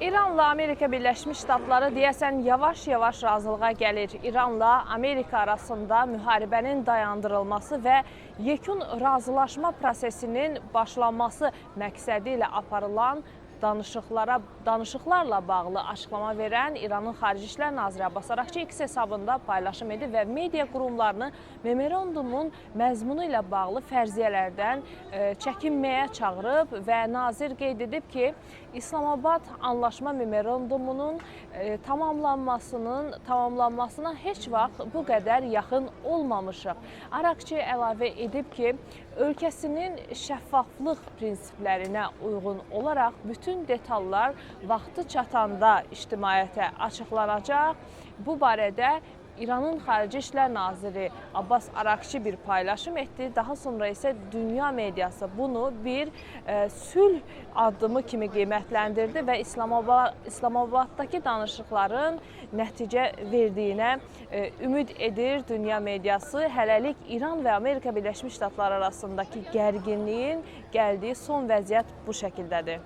İranla Amerika Birləşmiş Ştatları deyəsən yavaş-yavaş razılığa gəlir. İranla Amerika arasında müharibənin dayandırılması və yekun razılaşma prosesinin başlanması məqsədi ilə aparılan danışıqlarla bağlı açıqlama verən İranın Xarici İşlər Naziri Abbas Araqçı X hesabında paylaşım edib və media qurumlarını memorandumun məzmunu ilə bağlı fərziyyələrdən çəkinməyə çağırıb və nazir qeyd edib ki, İslamabad anlaşma memorandumunun tamamlanmasına heç vaxt bu qədər yaxın olmamışıq. Araqçı əlavə edib ki, ölkəsinin şəffaflıq prinsiplərinə uyğun olaraq bütün detallar vaxtı çatanda ictimaiyyətə açıqlanacaq. Bu barədə İranın Xarici İşlər Naziri Abbas Araqçı bir paylaşım etdi. Daha sonra isə dünya mediası bunu bir sülh addımı kimi qiymətləndirdi və İslamabaddakı danışıqların nəticə verdiyinə ümid edir dünya mediası. Hələlik İran və Amerika Birləşmiş Ştatları arasındakı gərginliyin gəldiyi son vəziyyət bu şəkildədir.